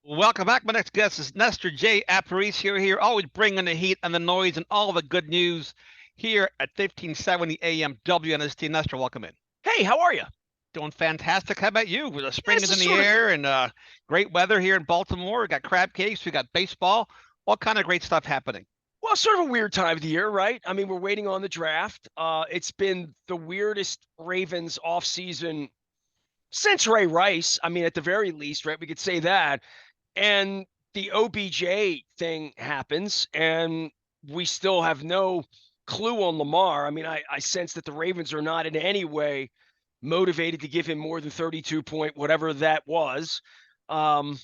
Welcome back. My next guest is Nestor J. Aparicio here, always bringing the heat and the noise and all the good news here at 1570 AM WNST. Nestor, welcome in. Hey, how are you? Doing fantastic. How about you? The Yeah, spring this is is in the sort of air and great weather here in Baltimore. We got crab cakes, we got baseball, all kind of great stuff happening. sort of a weird time of the year, right? I mean, we're waiting on the draft. It's been the weirdest Ravens offseason since Ray Rice. I mean, at the very least, right? We could say that. And the OBJ thing happens, and we still have no clue on Lamar. I mean, I sense that the Ravens are not in any way motivated to give him more than 32 point, whatever that was. Um,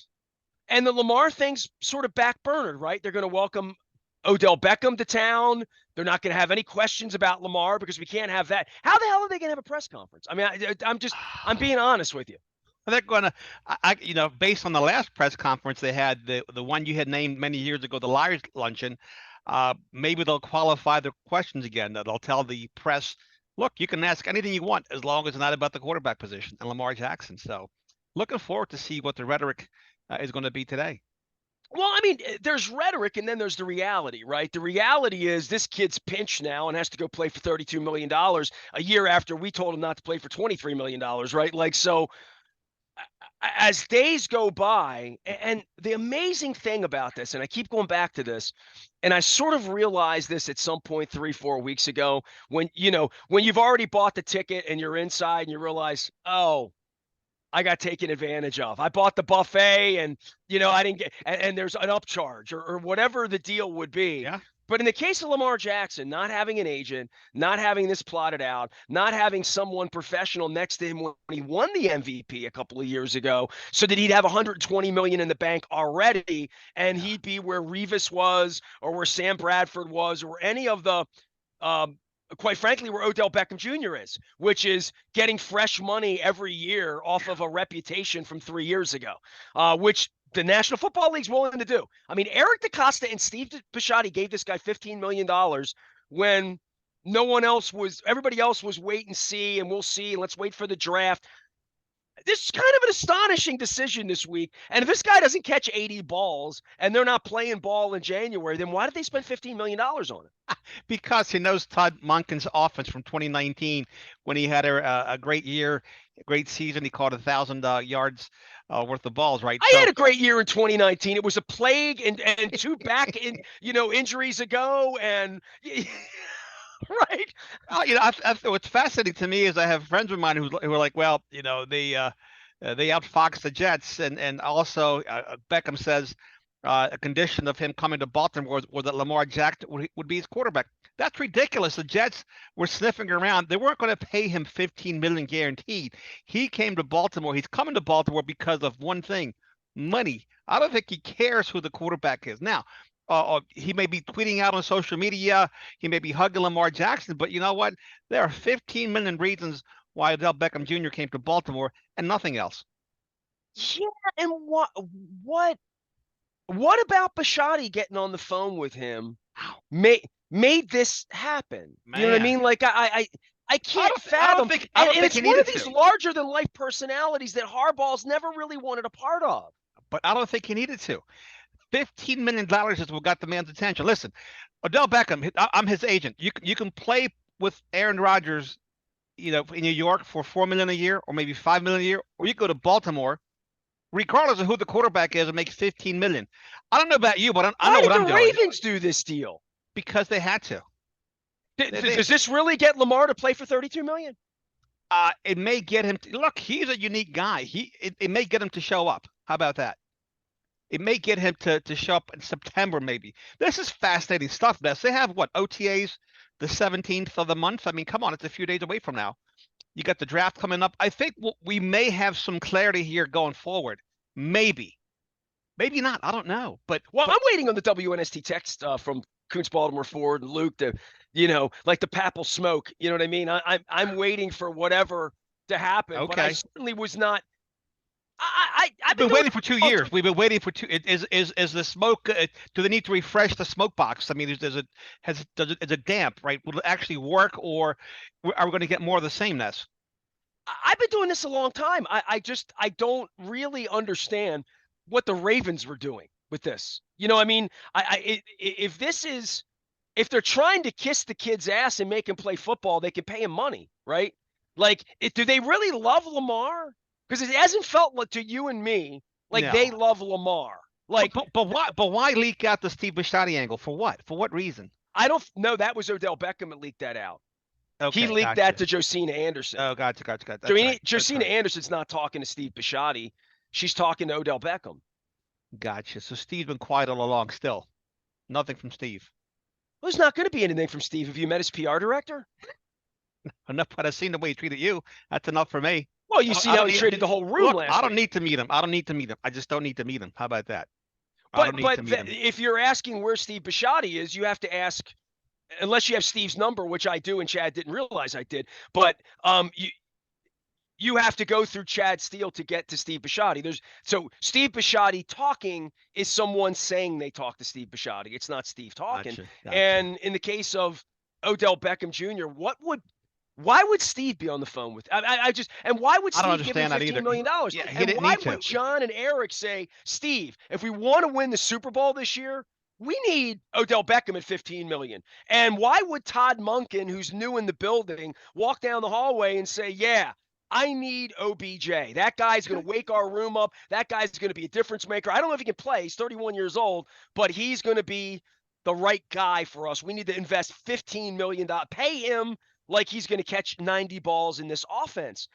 And the Lamar thing's sort of backburnered, right? They're going to welcome Odell Beckham to town. They're not going to have any questions about Lamar because we can't have that. How the hell are they going to have a press conference? I mean, I'm being honest with you. They're going to, based on the last press conference they had, the one you had named many years ago, the Liars Luncheon, maybe they'll qualify the questions again. They'll tell the press, look, you can ask anything you want as long as it's not about the quarterback position and Lamar Jackson. So looking forward to see what the rhetoric is going to be today. Well, I mean, there's rhetoric and then there's the reality, right? The reality is this kid's pinched now and has to go play for $32 million a year after we told him not to play for $23 million, right? Like, so as days go by, and the amazing thing about this, and I keep going back to this, and I sort of realized this at some point 3-4 weeks ago when, when you've already bought the ticket and you're inside and you realize, oh, I got taken advantage of. I bought the buffet and, I didn't get, and there's an upcharge or whatever the deal would be. Yeah. But in the case of Lamar Jackson, not having an agent, not having this plotted out, not having someone professional next to him when he won the MVP a couple of years ago, so that he'd have 120 million in the bank already, and he'd be where Revis was, or where Sam Bradford was, or any of the quite frankly, where Odell Beckham Jr. is, which is getting fresh money every year off of a reputation from 3 years ago, which the National Football League's willing to do. I mean, Eric DeCosta and Steve Bisciotti gave this guy $15 million when no one else was, everybody else was wait and see, and we'll see, and let's wait for the draft. This is kind of an astonishing decision this week. And if this guy doesn't catch 80 balls and they're not playing ball in January, then why did they spend $15 million on it? Because he knows Todd Monken's offense from 2019 when he had a great year, a great season. He caught 1,000 yards worth of balls, right? I So had a great year in 2019. It was a plague and two back injuries ago, and right. what's fascinating to me is I have friends of mine who are like, well, they outfoxed the Jets, and also Beckham says a condition of him coming to Baltimore was that Lamar Jackson would be his quarterback. That's ridiculous. The Jets were sniffing around. They weren't going to pay him 15 million guaranteed. He came to Baltimore. He's coming to Baltimore because of one thing, money. I don't think he cares who the quarterback is. Now, he may be tweeting out on social media. He may be hugging Lamar Jackson, but you know what? There are 15 million reasons why Odell Beckham Jr. came to Baltimore and nothing else. Yeah, and what about Bisciotti getting on the phone with him made this happen? Man. You know what I mean? Like I can't fathom. And it's one of these larger than life personalities that Harbaugh's never really wanted a part of. But I don't think he needed to. $15 million is what got the man's attention. Listen, Odell Beckham, I'm his agent. You can play with Aaron Rodgers, in New York for $4 million a year, or maybe $5 million a year, or you go to Baltimore, regardless of who the quarterback is, and make $15 million. I don't know about you, but I know what I'm doing. Why did the Ravens do this deal? Because they had to. Does this really get Lamar to play for $32 million? It may get him. Look, he's a unique guy. It may get him to show up. How about that? It may get him to show up in September, maybe. This is fascinating stuff, Bess. They have, what, OTAs the 17th of the month? I mean, come on, it's a few days away from now. You got the draft coming up. I think we may have some clarity here going forward. Maybe. Maybe not. I don't know. But I'm waiting on the WNST text from Koontz Baltimore Ford and Luke to, like the Papal smoke. You know what I mean? I'm waiting for whatever to happen. Okay. But I certainly was not. I've been waiting for 2 years. We've been waiting for 2. Is the smoke? Do they need to refresh the smoke box? I mean, is it damp? Right? Will it actually work, or are we going to get more of the sameness? I've been doing this a long time. I don't really understand what the Ravens were doing with this. You know, I mean, if this is, if they're trying to kiss the kid's ass and make him play football, they can pay him money, right? Like, do they really love Lamar? Because it hasn't felt like to you and me like No. they love Lamar. Like, but why leak out the Steve Bisciotti angle? For what? For what reason? I don't know. That was Odell Beckham that leaked that out. Okay, He leaked gotcha. that to Josina Anderson. Oh, gotcha. That's Josina right. Anderson's not talking to Steve Bisciotti. She's talking to Odell Beckham. Gotcha. So Steve's been quiet all along still. Nothing from Steve. Well, there's not going to be anything from Steve. Have you met his PR director? Enough, but I've seen the way he treated you. That's enough for me. Well, you see how he treated the whole room last week. I don't need to meet him. I don't need to meet him. I just don't need to meet him. How about that? But if you're asking where Steve Bisciotti is, you have to ask, unless you have Steve's number, which I do, and Chad didn't realize I did. But you have to go through Chad Steele to get to Steve Bisciotti. So Steve Bisciotti talking is someone saying they talk to Steve Bisciotti. It's not Steve talking. Gotcha. And in the case of Odell Beckham Jr., why would Steve be on the phone with? And why would Steve give him $15 million? Yeah, and why would John and Eric say, Steve, if we want to win the Super Bowl this year, we need Odell Beckham at $15 million. And why would Todd Monken, who's new in the building, walk down the hallway and say, yeah, I need OBJ. That guy's going to wake our room up. That guy's going to be a difference maker. I don't know if he can play. He's 31 years old, but he's going to be the right guy for us. We need to invest $15 million. Pay him like he's going to catch 90 balls in this offense.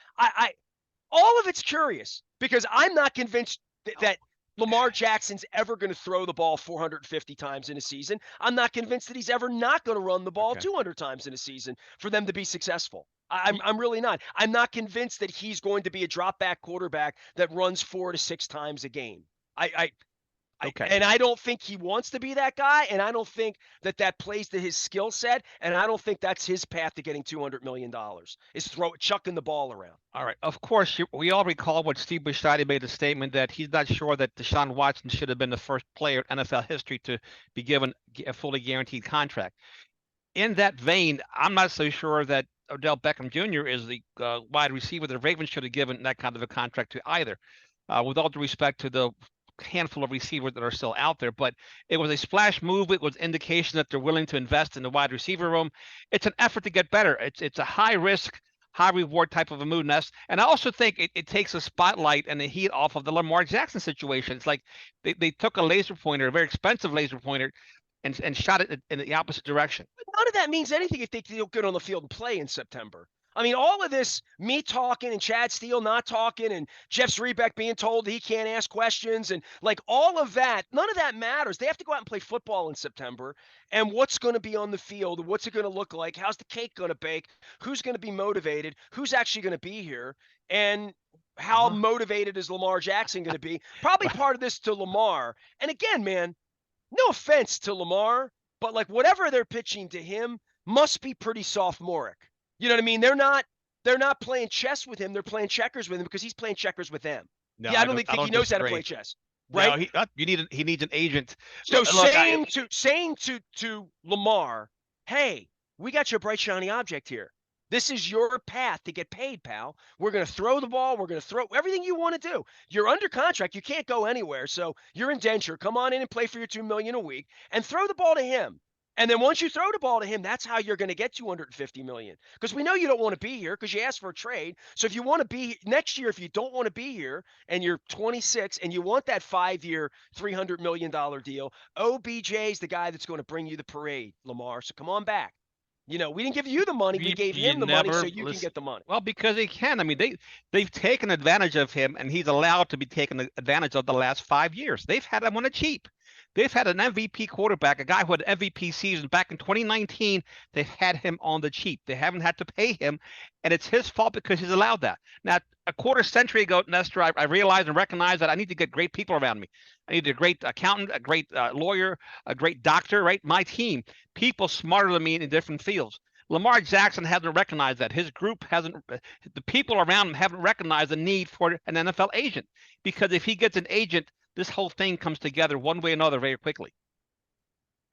All of it's curious because I'm not convinced that Lamar Jackson's ever going to throw the ball 450 times in a season. I'm not convinced that he's ever not going to run the ball 200 times in a season for them to be successful. I'm really not. I'm not convinced that he's going to be a drop back quarterback that runs 4 to 6 times a game. And I don't think he wants to be that guy, and I don't think that plays to his skill set, and I don't think that's his path to getting $200 million, is chucking the ball around. All right. Of course, we all recall what Steve Bisciotti made a statement that he's not sure that Deshaun Watson should have been the first player in NFL history to be given a fully guaranteed contract. In that vein, I'm not so sure that Odell Beckham Jr. is the wide receiver the Ravens should have given that kind of a contract to either. With all due respect to the handful of receivers that are still out there, but it was a splash move. It was indication that they're willing to invest in the wide receiver room. It's an effort to get better. It's a high risk, high reward type of a move, Ness. And I also think it takes a spotlight and the heat off of the Lamar Jackson situation. It's like they took a laser pointer, a very expensive laser pointer, and shot it in the opposite direction. But none of that means anything if they feel good on the field and play in September. I mean, all of this, me talking and Chad Steele not talking and Jeff Zrebiec being told he can't ask questions and like all of that, none of that matters. They have to go out and play football in September. And what's going to be on the field? What's it going to look like? How's the cake going to bake? Who's going to be motivated? Who's actually going to be here? And how motivated is Lamar Jackson going to be? Probably part of this to Lamar. And again, man, no offense to Lamar, but like whatever they're pitching to him must be pretty sophomoric. You know what I mean? They're not playing chess with him. They're playing checkers with him because he's playing checkers with them. No, I don't think he knows how to play chess. Right? No, he needs an agent. So saying to Lamar, hey, we got your bright shiny object here. This is your path to get paid, pal. We're going to throw the ball. We're going to throw everything you want to do. You're under contract. You can't go anywhere. So you're indentured. Come on in and play for your $2 million a week and throw the ball to him. And then once you throw the ball to him, that's how you're going to get $250 million. Because we know you don't want to be here because you asked for a trade. So if you want to be next year, if you don't want to be here and you're 26 and you want that 5-year, $300 million deal, OBJ is the guy that's going to bring you the parade, Lamar. So come on back. You know, we didn't give you the money. We gave him the money so you can get the money. Well, because they can. I mean, they've taken advantage of him, and he's allowed to be taken advantage of the last 5 years. They've had him on a cheap. They've had an MVP quarterback, a guy who had an MVP season back in 2019. They've had him on the cheap. They haven't had to pay him, and it's his fault because he's allowed that. Now, a quarter century ago, Nestor, I realized and recognized that I need to get great people around me. I need a great accountant, a great lawyer, a great doctor, right? My team, people smarter than me in different fields. Lamar Jackson hasn't recognized that. His group hasn't, the people around him haven't recognized the need for an NFL agent. Because if he gets an agent, this whole thing comes together one way or another very quickly.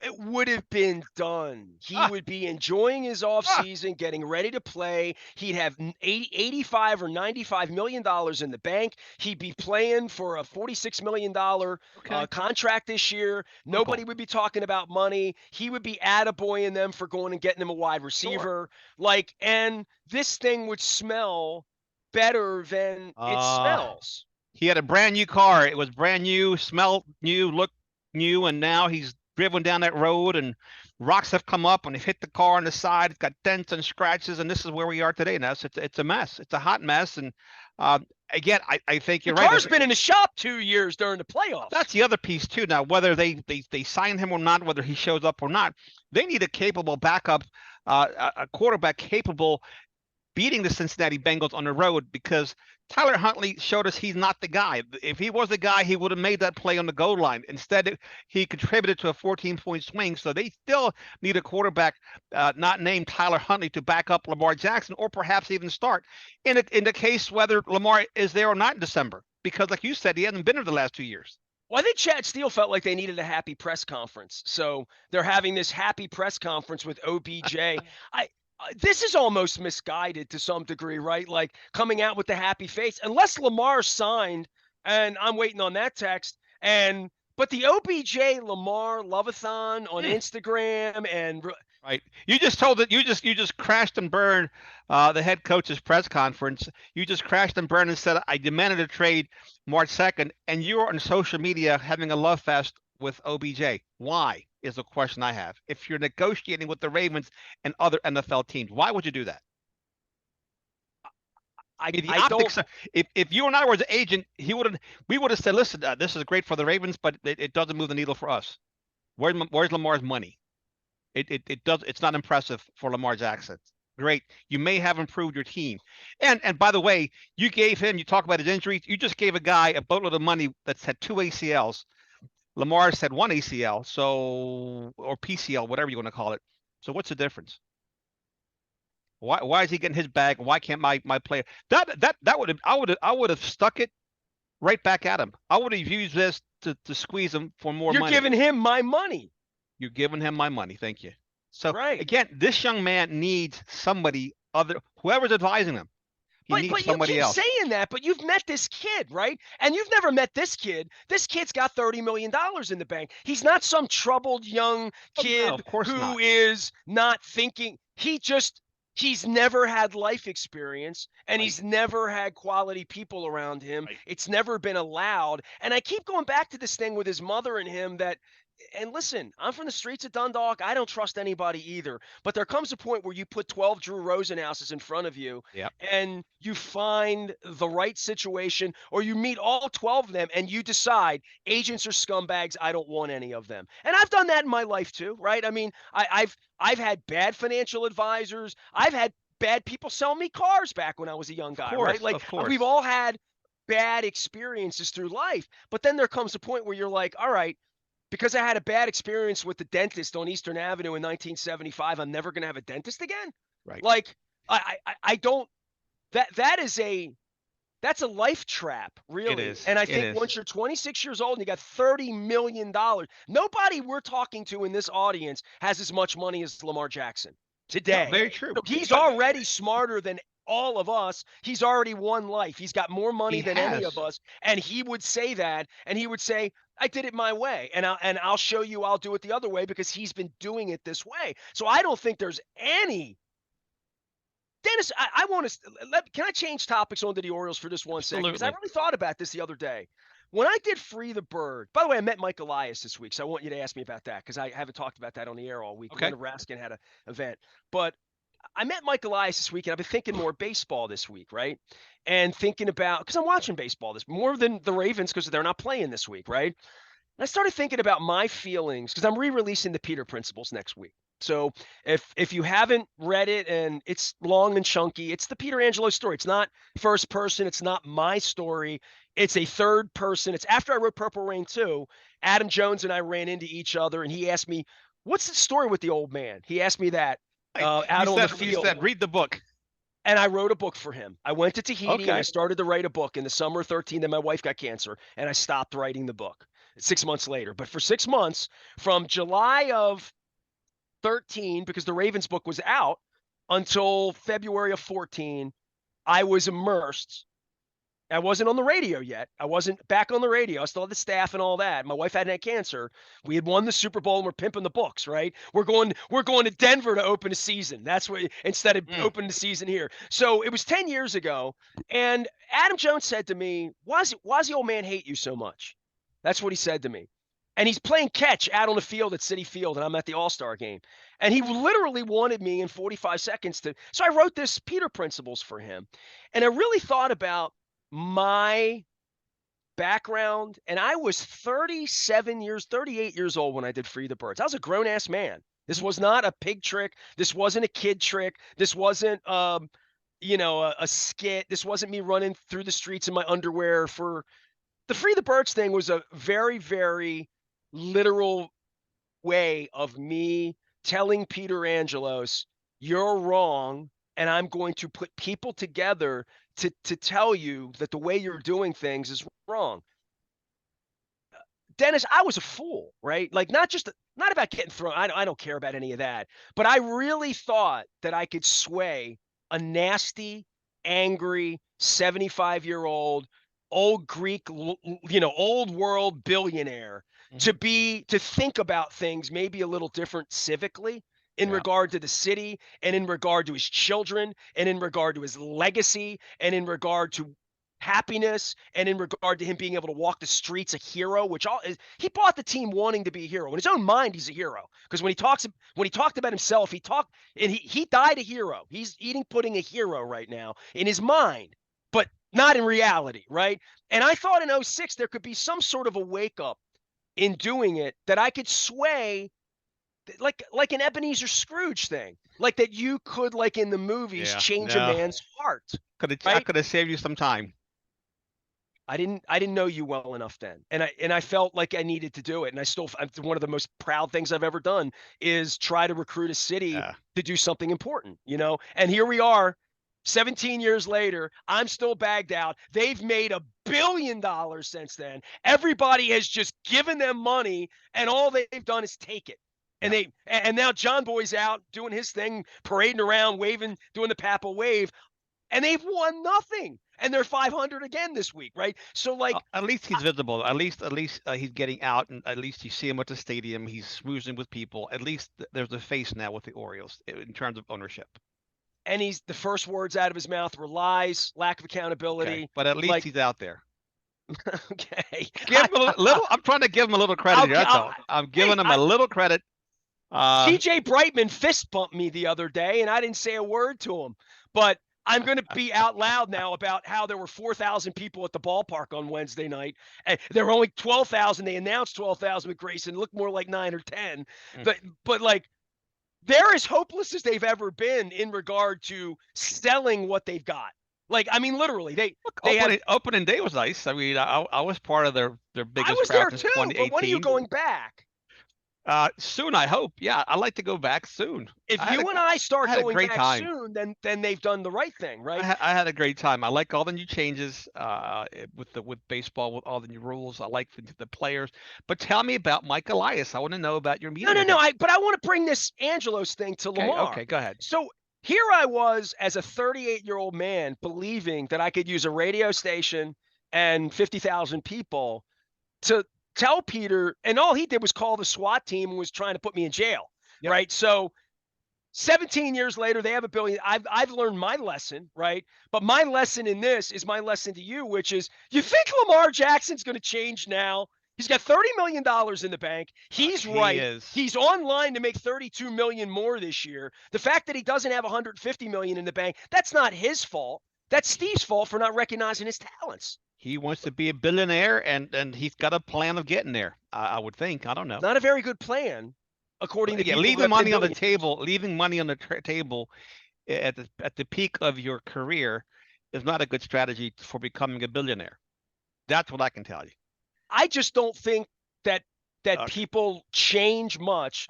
It would have been done. He Ah, would be enjoying his off ah, season, getting ready to play. He'd have 85 or $95 million in the bank. He'd be playing for a $46 million okay. contract this year. Nobody Football. would be talking about money. He would be attaboying them for going and getting him a wide Sure. receiver. Like, and this thing would smell better than it Uh, smells. he had a brand new car. It was brand new, smelled new, looked new, and now he's driven down that road and rocks have come up and they've hit the car on the side. It's got dents and scratches, and this is where we are today. Now it's a mess. It's a hot mess. And uh, again, I think The you're right. car's been in the shop 2 years during the playoffs. That's the other piece too. Now, whether they sign him or not, whether he shows up or not, they need a capable backup, a quarterback capable beating the Cincinnati Bengals on the road, because Tyler Huntley showed us he's not the guy. If he was the guy, he would have made that play on the goal line. Instead, he contributed to a 14-point swing. So they still need a quarterback not named Tyler Huntley to back up Lamar Jackson, or perhaps even start in the case whether Lamar is there or not in December. Because, like you said, he hasn't been there the last 2 years. Well, I think Chad Steele felt like they needed a happy press conference. So they're having this happy press conference with OBJ. This is almost misguided to some degree, right? Like coming out with the happy face, unless Lamar signed, and I'm waiting on that text. But the OBJ Lamar Loveathon on Instagram and right, you just told it. You just crashed and burned the head coach's press conference. You just crashed and burned and said, "I demanded a trade March 2nd," and you're on social media having a love fest with OBJ. Why is the question I have? If you're negotiating with the Ravens and other NFL teams, why would you do that? The optics. If you and I were the agent, we would have said, "Listen, this is great for the Ravens, but it doesn't move the needle for us. Where's Lamar's money? It's not impressive for Lamar Jackson. Great. You may have improved your team. And by the way, you talk about his injuries. You just gave a guy a boatload of money that's had 2 ACLs. Lamar's had 1 ACL, or PCL, whatever you want to call it. So what's the difference? Why is he getting his bag? Why can't my player? That would have stuck it right back at him. I would have used this to squeeze him for more money. You're giving him my money. You're giving him my money. Thank you. So right. Again, this young man needs somebody whoever's advising him. He needs somebody else. You keep saying that, but you've met this kid, right? And you've never met this kid. This kid's got $30 million in the bank. He's not some troubled young kid who is not thinking. He's never had life experience, and he's never had quality people around him. Right. It's never been allowed. And I keep going back to this thing with his mother and him and listen, I'm from the streets of Dundalk. I don't trust anybody either. But there comes a point where you put 12 Drew Rosenhouses in front of you, and you find the right situation, or you meet all 12 of them, and you decide agents are scumbags. I don't want any of them. And I've done that in my life too, right? I mean, I've had bad financial advisors. I've had bad people sell me cars back when I was a young guy, right? Like we've all had bad experiences through life. But then there comes a point where you're like, all right, because I had a bad experience with the dentist on Eastern Avenue in 1975, I'm never going to have a dentist again. Right. Like I don't, that's a life trap, really. It is. And I think once you're 26 years old and you got $30 million, nobody we're talking to in this audience has as much money as Lamar Jackson today. No, very true. So he's already smarter than all of us. He's already won life. He's got more money than any of us. And he would say that, and he would say, I did it my way, and I'll show you I'll do it the other way, because he's been doing it this way. So I don't think there's any. Dennis, I want to can I change topics onto the Orioles for just 1 second? Because I really thought about this the other day. When I did Free the Bird, by the way, I met Mike Elias this week, so I want you to ask me about that, because I haven't talked about that on the air all week. Okay. Raskin had an event. But I met Mike Elias this week, and I've been thinking more baseball this week, right? And thinking about, because I'm watching baseball more than the Ravens, because they're not playing this week, right? And I started thinking about my feelings, because I'm re-releasing the Peter Principles next week. So if you haven't read it, and it's long and chunky, it's the Peter Angelo story. It's not first person. It's not my story. It's a third person. It's after I wrote Purple Rain 2, Adam Jones and I ran into each other, and he asked me, what's the story with the old man? He asked me that out on the field. He said, read the book. And I wrote a book for him. I went to Tahiti and I started to write a book in the summer of 2013. Then my wife got cancer, and I stopped writing the book 6 months later. But for 6 months, from July of 13, because the Ravens book was out, until February of 14, I was immersed. I wasn't on the radio yet. I wasn't back on the radio. I still had the staff and all that. My wife hadn't had cancer. We had won the Super Bowl and we're pimping the books, right? We're going to Denver to open a season. That's what, instead of opening the season here. So it was 10 years ago. And Adam Jones said to me, why's the old man hate you so much? That's what he said to me. And he's playing catch out on the field at Citi Field, and I'm at the All-Star game. And he literally wanted me in 45 seconds to. So I wrote this Peter Principles for him. And I really thought about my background, and I was 38 years old when I did Free the Birds. I was a grown-ass man. This was not a pig trick. This wasn't a kid trick. This wasn't, a skit. This wasn't me running through the streets in my underwear. For the Free the Birds thing was a very, very literal way of me telling Peter Angelos, you're wrong, and I'm going to put people together to tell you that the way you're doing things is wrong. Dennis, I was a fool, right? Like, not about getting thrown. I don't care about any of that. But I really thought that I could sway a nasty, angry, 75-year-old, old Greek, old world billionaire to think about things maybe a little different civically in regard to the city, and in regard to his children, and in regard to his legacy, and in regard to happiness, and in regard to him being able to walk the streets a hero, he bought the team wanting to be a hero. In his own mind, he's a hero. Because when he talked about himself, he died a hero. He's eating pudding a hero right now in his mind, but not in reality, right? And I thought in 2006 there could be some sort of a wake up in doing it, that I could sway like an Ebenezer Scrooge thing, like that you could, like in the movies, change a man's heart. I could have saved you some time. I didn't know you well enough then, and I felt like I needed to do it, and one of the most proud things I've ever done is try to recruit a city to do something important, And here we are, 17 years later. I'm still bagged out. They've made $1 billion since then. Everybody has just given them money, and all they've done is take it. And now John Boy's out doing his thing, parading around, waving, doing the Papa wave, and they've won nothing. And they're 500 again this week, right? So, like, at least he's visible. At least he's getting out, and at least you see him at the stadium. He's smoozing with people. At least there's a face now with the Orioles in terms of ownership. And the first words out of his mouth were lies, lack of accountability. Okay, but at least he's out there. Okay. Give him a little. I'm trying to give him a little credit here. That's all. I'm giving him a little credit. TJ Brightman fist bumped me the other day, and I didn't say a word to him. But I'm going to be out loud now about how there were 4,000 people at the ballpark on Wednesday night. And there were only 12,000. They announced 12,000 with Grayson. It looked more like 9 or 10. But like, they're as hopeless as they've ever been in regard to selling what they've got. Like, I mean, literally, opening day was nice. I mean, I was part of their biggest I was crowd there since too, 2018. but when are you going back? Soon, I hope. Yeah, I'd like to go back soon. If you and I start going back soon, then they've done the right thing, right? I had a great time. I like all the new changes with baseball, with all the new rules. I like the players. But tell me about Mike Elias. I want to know about your meeting. No. But I want to bring this Angelos thing to Lamar. Okay, go ahead. So here I was as a 38-year-old man believing that I could use a radio station and 50,000 people to tell Peter, and all he did was call the SWAT team and was trying to put me in jail, right? So 17 years later, they have $1 billion. I've learned my lesson, right? But my lesson in this is my lesson to you, which is, you think Lamar Jackson's going to change now? He's got $30 million in the bank. He's right. He's online to make $32 million more this year. The fact that he doesn't have $150 million in the bank, that's not his fault. That's Steve's fault for not recognizing his talents. He wants to be a billionaire, and he's got a plan of getting there. I would think. I don't know. Not a very good plan, according to leaving money on the table. Leaving money on the table at the peak of your career is not a good strategy for becoming a billionaire. That's what I can tell you. I just don't think that people change much.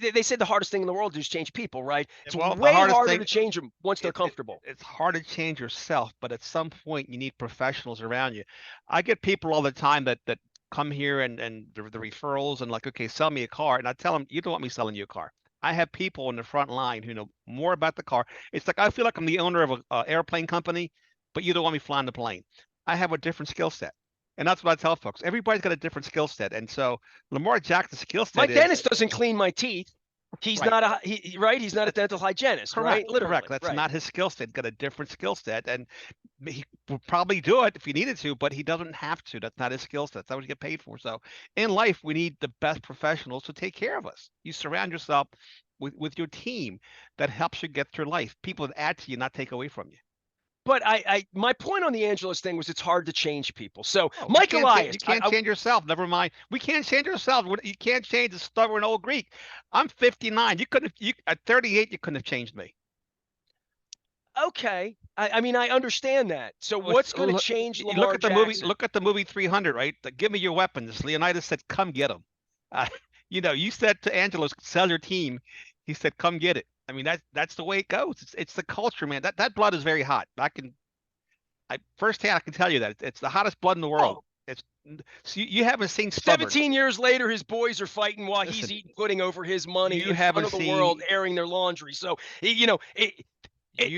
They said the hardest thing in the world is change people, right? It's way harder to change them once they're comfortable. It's hard to change yourself, but at some point you need professionals around you. I get people all the time that come here and the referrals and like, okay, sell me a car. And I tell them, you don't want me selling you a car. I have people in the front line who know more about the car. It's like I feel like I'm the owner of an airplane company, but you don't want me flying the plane. I have a different skill set. And that's what I tell folks. Everybody's got a different skill set. And so Lamar Jackson's skill My set is dentist doesn't clean my teeth. He's right. not right. He's not a dental hygienist, Correct, right? Literally, correct. That's right. not his skill set. He's got a different skill set, and he would probably do it if he needed to, but he doesn't have to. That's not his skill set. That's not what you get paid for. So in life, we need the best professionals to take care of us. You surround yourself with your team that helps you get through life. People that add to you, not take away from you. But my point on the Angelos thing was it's hard to change people. So Oh, Mike Elias, you can't change yourself. Never mind. We can't change ourselves. You can't change the stubborn old Greek. I'm 59. You couldn't. You at 38, you couldn't have changed me. Okay, I mean I understand that. So what's going to change Lamar look at the Jackson? movie. Look at the movie 300. Right. Give me your weapons. Leonidas said, "Come get them." You said to Angelos, "Sell your team." He said, "Come get it." I mean, that's the way it goes. It's the culture, man. That blood is very hot. Firsthand, I can tell you that it's the hottest blood in the world. Oh. It's so you haven't seen stubborn. 17 years later, his boys are fighting while Listen, he's eating pudding over his money you in haven't front of the seen- world, airing their laundry. So You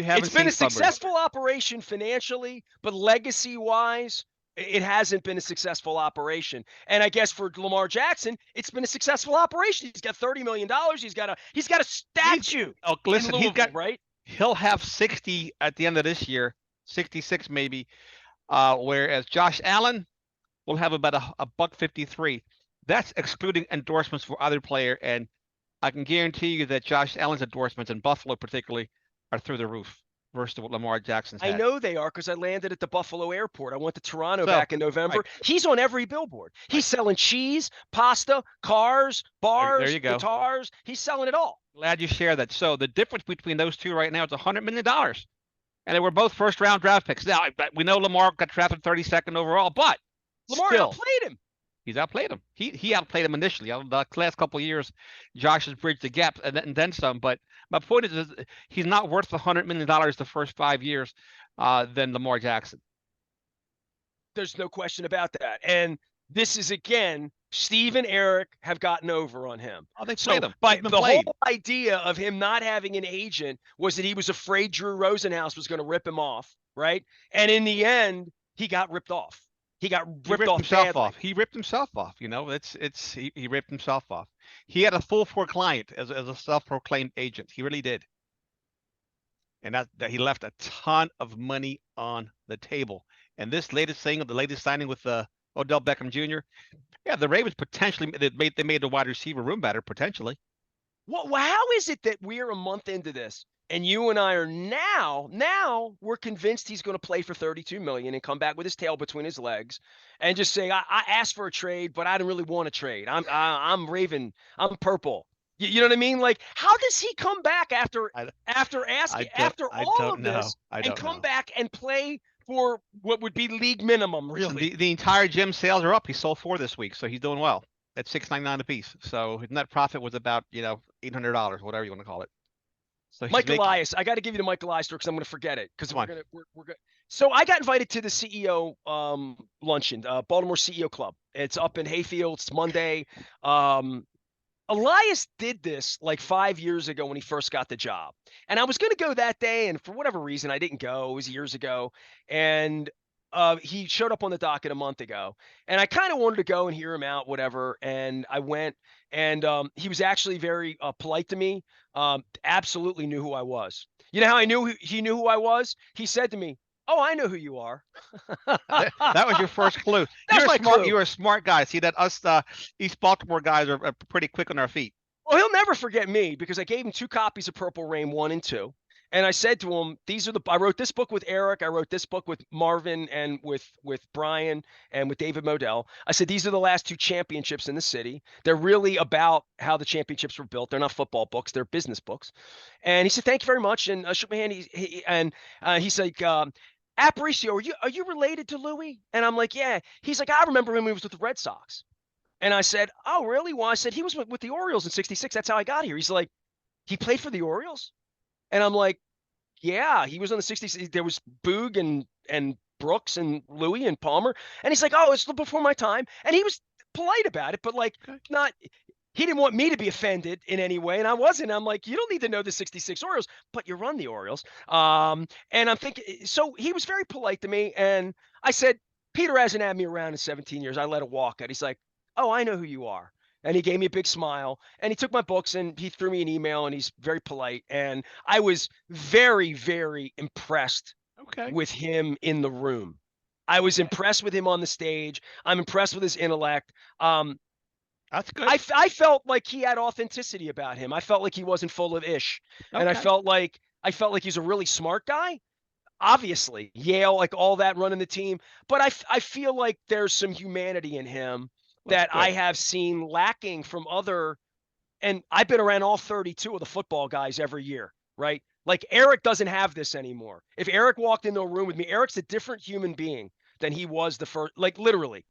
haven't it's been seen a successful operation financially, but legacy-wise, it hasn't been a successful operation. And I guess for Lamar Jackson, it's been a successful operation. He's got $30 million. He's got a statue. Listen, in Louisville, right? He'll have 60 at the end of this year, 66 maybe. Whereas Josh Allen will have about a buck 53. That's excluding endorsements for other player, and I can guarantee you that Josh Allen's endorsements in Buffalo particularly are through the roof versus what Lamar Jackson's had. I know they are because I landed at the Buffalo airport. I went to Toronto back in November. Right. He's on every billboard. He's selling cheese, pasta, cars, bars, there you go. guitars. He's selling it all. Glad you share that. So the difference between those two right now is $100 million. And they were both first-round draft picks. Now, we know Lamar got drafted 32nd overall, but Lamar still, outplayed him. He's outplayed him. He outplayed him initially. The last couple of years, Josh has bridged the gap and then some. But my point is he's not worth $100 million the first 5 years than Lamar Jackson. There's no question about that. And this is, again, Steve and Eric have gotten over on him. Oh, they played him. But the whole idea of him not having an agent was that he was afraid Drew Rosenhaus was going to rip him off, right? And in the end, he got ripped off. He ripped himself off. He ripped himself off. He ripped himself off. He had a full for client as a self-proclaimed agent. He really did. And that he left a ton of money on the table. And this latest signing with Odell Beckham Jr. Yeah, the Ravens potentially they made the wide receiver room better potentially. Well, how is it that we're a month into this and you and I are now we're convinced he's going to play for $32 million and come back with his tail between his legs and just say, I asked for a trade, but I didn't really want to trade. I'm Raven. I'm purple. You know what I mean? Like, how does he come back after all of this and come back and play for what would be league minimum, really? The entire gym sales are up. He sold 4 this week, so he's doing well. At $6.99 a piece. So his net profit was about $800, whatever you want to call it. So Mike Elias, I got to give you the Mike Elias story because I'm going to forget it because we're gonna. So I got invited to the CEO luncheon, Baltimore CEO Club. It's up in Hayfield. It's Monday. Elias did this like 5 years ago when he first got the job. And I was going to go that day. And for whatever reason, I didn't go. It was years ago. And he showed up on the docket a month ago. And I kind of wanted to go and hear him out, whatever. And I went. And he was actually very polite to me. Absolutely knew who I was. You know how I knew he knew who I was? He said to me, "Oh, I know who you are." That was your first clue. You're a smart guy. See that us East Baltimore guys are pretty quick on our feet. Well, he'll never forget me because I gave him 2 copies of Purple Rain 1 and 2. And I said to him, I wrote this book with Eric. I wrote this book with Marvin and with Brian and with David Modell. I said, these are the last 2 championships in the city. They're really about how the championships were built. They're not football books. They're business books. And he said, thank you very much. And I shook my hand. He's like, Aparicio, are you related to Louis? And I'm like, yeah. He's like, I remember him when he was with the Red Sox. And I said, oh, really? Well, I said, he was with the Orioles in '66. That's how I got here. He's like, he played for the Orioles? And I'm like, yeah, he was on the 60s. There was Boog and Brooks and Louis and Palmer. And he's like, oh, it's before my time. And he was polite about it, but like not, he didn't want me to be offended in any way. And I wasn't. I'm like, you don't need to know the 66 Orioles, but you run the Orioles. And I'm thinking, so he was very polite to me. And I said, Peter hasn't had me around in 17 years. I let it walk. And he's like, oh, I know who you are. And he gave me a big smile and he took my books and he threw me an email and he's very polite. And I was very, very impressed with him in the room. I was impressed with him on the stage. I'm impressed with his intellect. That's good. I felt like he had authenticity about him. I felt like he wasn't full of ish. And I felt like he's a really smart guy. Obviously, Yale, like all that running the team. But I feel like there's some humanity in him that I have seen lacking from other, and I've been around all 32 of the football guys every year, right? Like Eric doesn't have this anymore. If Eric walked into a room with me, Eric's a different human being than he was the first, like literally.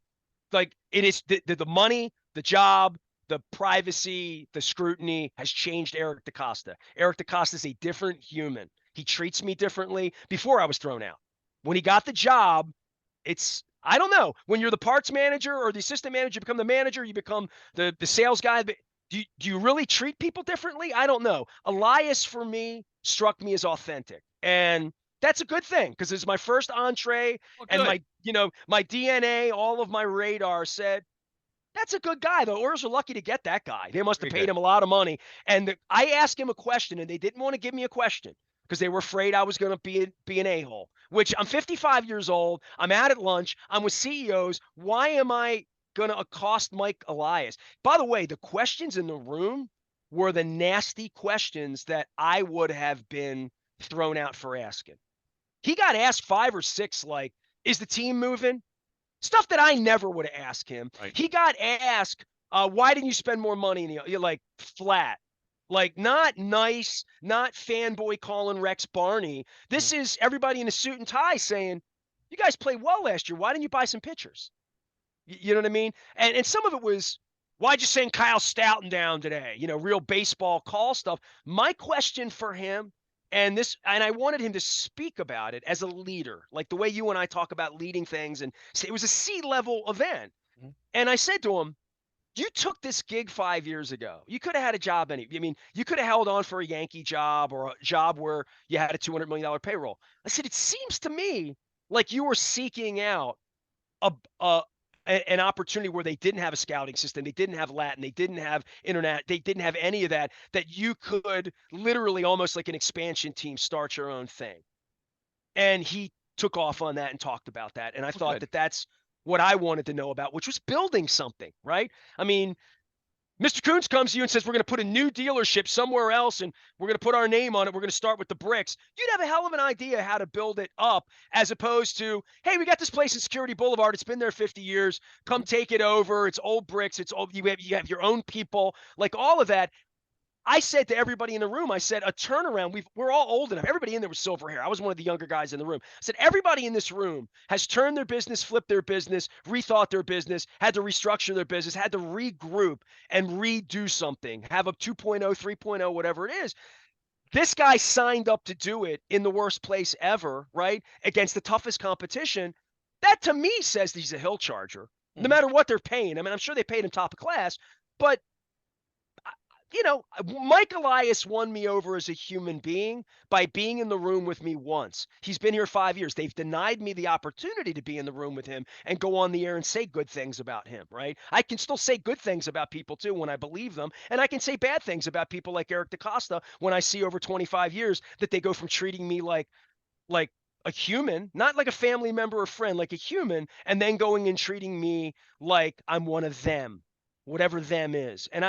Like it is the money, the job, the privacy, the scrutiny has changed Eric DaCosta. Eric DaCosta is a different human. He treats me differently before I was thrown out. When he got the job, it's, I don't know. When you're the parts manager or the assistant manager, you become the manager, you become the sales guy. Do you really treat people differently? I don't know. Elias, for me, struck me as authentic. And that's a good thing because it's my first entree and my DNA, all of my radar said, that's a good guy. The Orioles are lucky to get that guy. They must have paid him a lot of money. And I asked him a question and they didn't want to give me a question because they were afraid I was going to be an a-hole, which I'm 55 years old. I'm out at lunch. I'm with CEOs. Why am I going to accost Mike Elias? By the way, the questions in the room were the nasty questions that I would have been thrown out for asking. He got asked 5 or 6, like, is the team moving? Stuff that I never would have asked him. Right. He got asked, why didn't you spend more money? You're like flat. Like not nice, not fanboy calling Rex Barney. This is everybody in a suit and tie saying, you guys played well last year. Why didn't you buy some pitchers? You know what I mean? And some of it was, why'd you send Kyle Stoughton down today? You know, real baseball call stuff. My question for him, and I wanted him to speak about it as a leader, like the way you and I talk about leading things. And it was a C-level event. Mm-hmm. And I said to him, you took this gig 5 years ago. You could have had a job you could have held on for a Yankee job or a job where you had a $200 million payroll. I said, it seems to me like you were seeking out an opportunity where they didn't have a scouting system. They didn't have Latin. They didn't have internet. They didn't have any of that you could literally almost like an expansion team start your own thing. And he took off on that and talked about that. And I thought that's what I wanted to know about, which was building something, right? I mean, Mr. Coons comes to you and says, we're going to put a new dealership somewhere else and we're going to put our name on it. We're going to start with the bricks. You'd have a hell of an idea how to build it up as opposed to, hey, we got this place in Security Boulevard. It's been there 50 years. Come take it over. It's old bricks. It's old. You have your own people, like all of that. I said to everybody in the room, I said, a turnaround, we're all old enough. Everybody in there was silver hair. I was one of the younger guys in the room. I said, everybody in this room has turned their business, flipped their business, rethought their business, had to restructure their business, had to regroup and redo something, have a 2.0, 3.0, whatever it is. This guy signed up to do it in the worst place ever, right? Against the toughest competition. That to me says he's a hill charger, no matter what they're paying. I mean, I'm sure they paid him top of class, but you know, Mike Elias won me over as a human being by being in the room with me once. He's been here 5 years. They've denied me the opportunity to be in the room with him and go on the air and say good things about him, right? I can still say good things about people too when I believe them. And I can say bad things about people like Eric DaCosta when I see over 25 years that they go from treating me like a human, not like a family member or friend, like a human, and then going and treating me like I'm one of them, whatever them is. And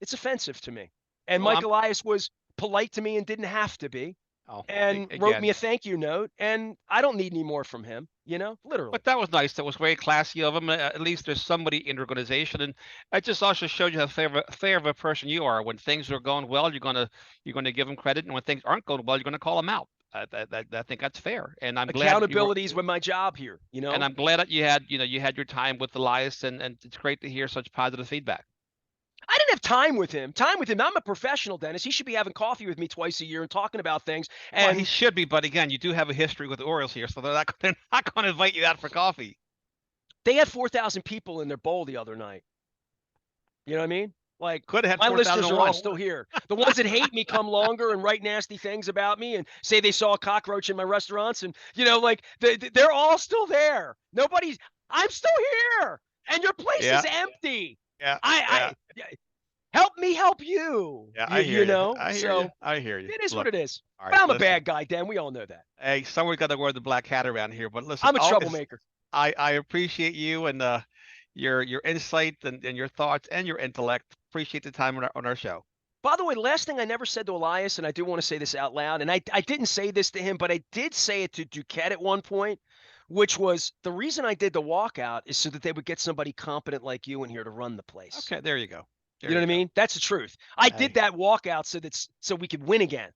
it's offensive to me. And Mike Elias was polite to me and didn't have to be. Wrote me a thank you note. And I don't need any more from him, literally. But that was nice. That was very classy of him. At least there's somebody in the organization. And it just also showed you how fair of a person you are. When things are going well, you're gonna give them credit. And when things aren't going well, you're gonna call them out. I think that's fair. And I'm glad accountability is with my job here, And I'm glad that you had your time with Elias and it's great to hear such positive feedback. I didn't have time with him. I'm a professional, Dennis. He should be having coffee with me twice a year and talking about things. And well, he should be, but again, you do have a history with the Orioles here, so they're not going to invite you out for coffee. they had 4,000 people in their bowl the other night. You know what I mean? Like, Could have had my 4,000 listeners are all still here. The ones that hate me come longer and write nasty things about me and say they saw a cockroach in my restaurants. And, like, they're all still there. I'm still here. And your place is empty. Yeah. Help me help you. Yeah, I hear you. I hear you. It is Look, what it is. All right, But I'm a listen. bad guy, Dan. We all know that. Hey, someone's got to wear the black hat around here. But listen, I'm a troublemaker. I appreciate you and your insight and your thoughts and your intellect. Appreciate the time on our show. By the way, last thing I never said to Elias, and I do want to say this out loud, and I didn't say this to him, but I did say it to Duquette at one point, which was the reason I did the walkout is so that they would get somebody competent like you in here to run the place. Okay, there you go. You know what I mean? That's the truth. I did that walkout so we could win again.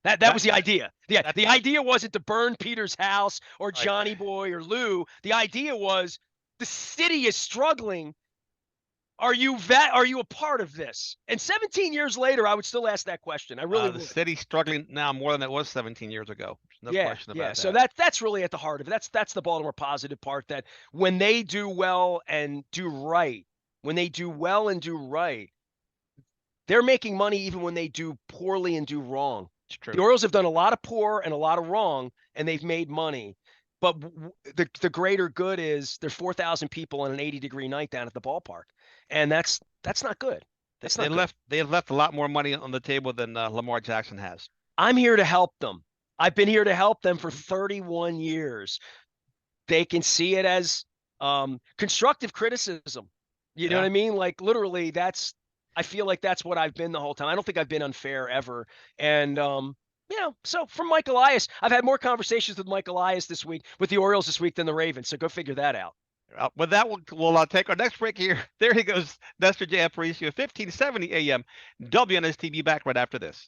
That was the idea. The idea wasn't to burn Peter's house or Johnny Boy or Lou. The idea was the city is struggling. Are you a part of this? And 17 years later, I would still ask that question. I really would. The city's struggling now more than it was 17 years ago. No question about that. So that's really at the heart of it. That's the Baltimore positive part, that when they do well and do right, they're making money even when they do poorly and do wrong. It's true. The Orioles have done a lot of poor and a lot of wrong, and they've made money. But the greater good is there's 4,000 people on an 80-degree night down at the ballpark, and that's not good. They have left a lot more money on the table than Lamar Jackson has. I'm here to help them. I've been here to help them for 31 years. They can see it as constructive criticism. You know what I mean? Like, literally, I feel like that's what I've been the whole time. I don't think I've been unfair ever. And, so from Mike Elias, I've had more conversations with Mike Elias this week, with the Orioles this week, than the Ravens. So go figure that out. With that, we'll take our next break here. There he goes, Nestor J. Aparicio, 1570 AM, WNST. Back right after this.